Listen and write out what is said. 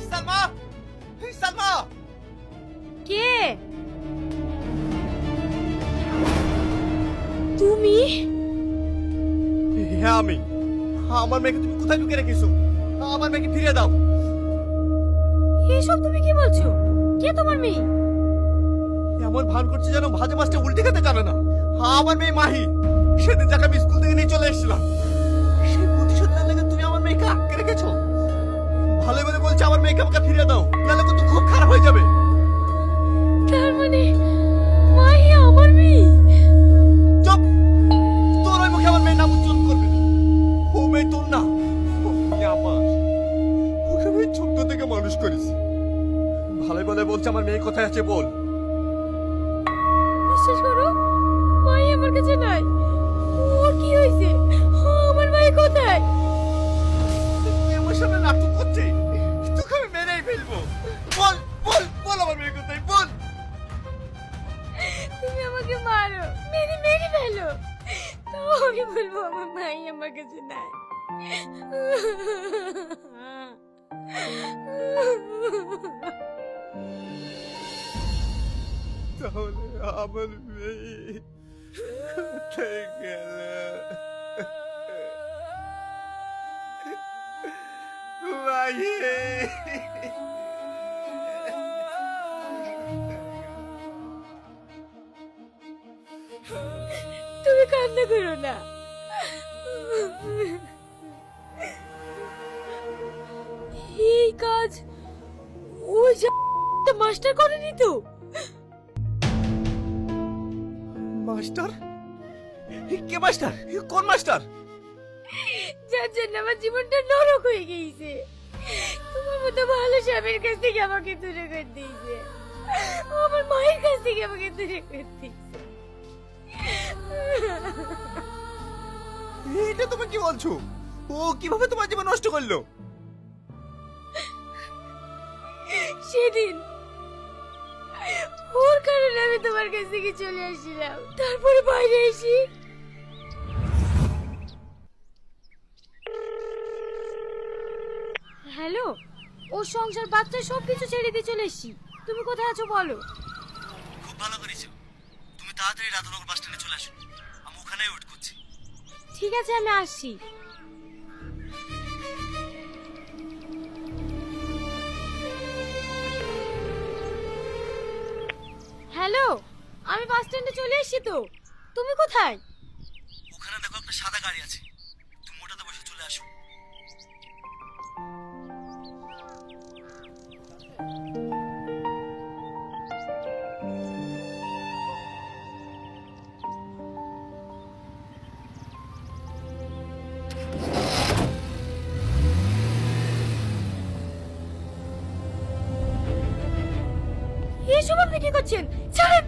সালমা, সালমা। কে তুমি? হ্যাঁ আমি। আমার মেয়েকে তুমি কোথায় ঢুকে রেখেছো? আমার মেয়েকে ফিরিয়ে দাও। এসব তুমি কি বলছো? কে তোমার মেয়ে? এমন ভান করছে যেন ভাজা মাছটা উল্টে খেতে জানে না। আমার মেয়ে মাহি। সেদিন যাকে আমি স্কুল থেকে নিয়ে চলে এসেছিলাম, সেই প্রতিশোধ না লেগে তুমি আমার মেয়েকে আটকে রেখেছো। ভালো বলে বলছে আমার মেয়েকে আমাকে ফিরিয়ে দাও, নাহলে কিন্তু খুব খারাপ হয়ে যাবে। তার মানে মাহি আমার মেয়ে? চুপ! তোর ওই মুখে আমার মেয়ের নাম উচ্চারণ করবে না। ও মেয়ে তোর না, ও মেয়ে আমার। ওকে আমি ছোট্ট থেকে মানুষ করেছি। ভালো বলে বলছে আমার মেয়ে কোথায় আছে বল। বিশ্বাস করো, মাহি আমার কাছে নাই। ওর কি হয়েছে? আমার মাহি কোথায়? তুই আমার সামনে নাটক করছিস, তোকে আমি মেরেই ফেলবো। বল বল বল আমার মেয়ে কোথায় বল। তুমি আমাকে মারো, মেরে মেরে ফেলো, তাও আমি বলবো আমার মাহি আমার কাছে নাই। তাহলে আমার মেয়ে কোথায় গেল? মাহি! তুমি কান্না করো না। এই কাজ ওই যে মাস্টার করেনি তো? মাস্টার? কে মাস্টার? কোন মাস্টার? যার জন্য আমার জীবনটা নরক হয়ে গিয়েছে। তোমার মতো ভালো স্বামীর কাছ থেকে আমাকে দূরে করে দিয়েছে, আমার মায়ের কাছ থেকে আমাকে দূরে করে দিয়েছে। এটা তুমি কি বলছো? ও কিভাবে তোমার জীবন নষ্ট করলো? সেদিন ওর কারণে আমি তোমার কাছ থেকে চলে আসছিলাম, তারপরে বাইরে এসি হ্যালো, ওর সংসার বাচ্চা সবকিছু ছেড়ে দিয়ে চলে এসছি। তুমি কোথায় আছো বলো? খুব ভালো করেছো। তুমি তাড়াতাড়ি রাধানগর বাস স্ট্যান্ডে চলে আসো, আমি ওখানেই ওয়েট করছি। ঠিক আছে, আমি আসছি। হ্যালো, আমি বাস স্ট্যান্ডে চলে এসেছি তো। তুমি কোথায়? ওখানে দেখো একটা সাদা গাড়ি আছে, তুমি ওটাতে বসে চলে আসো। এসব আপনি কি করছেন? ছাড়েন।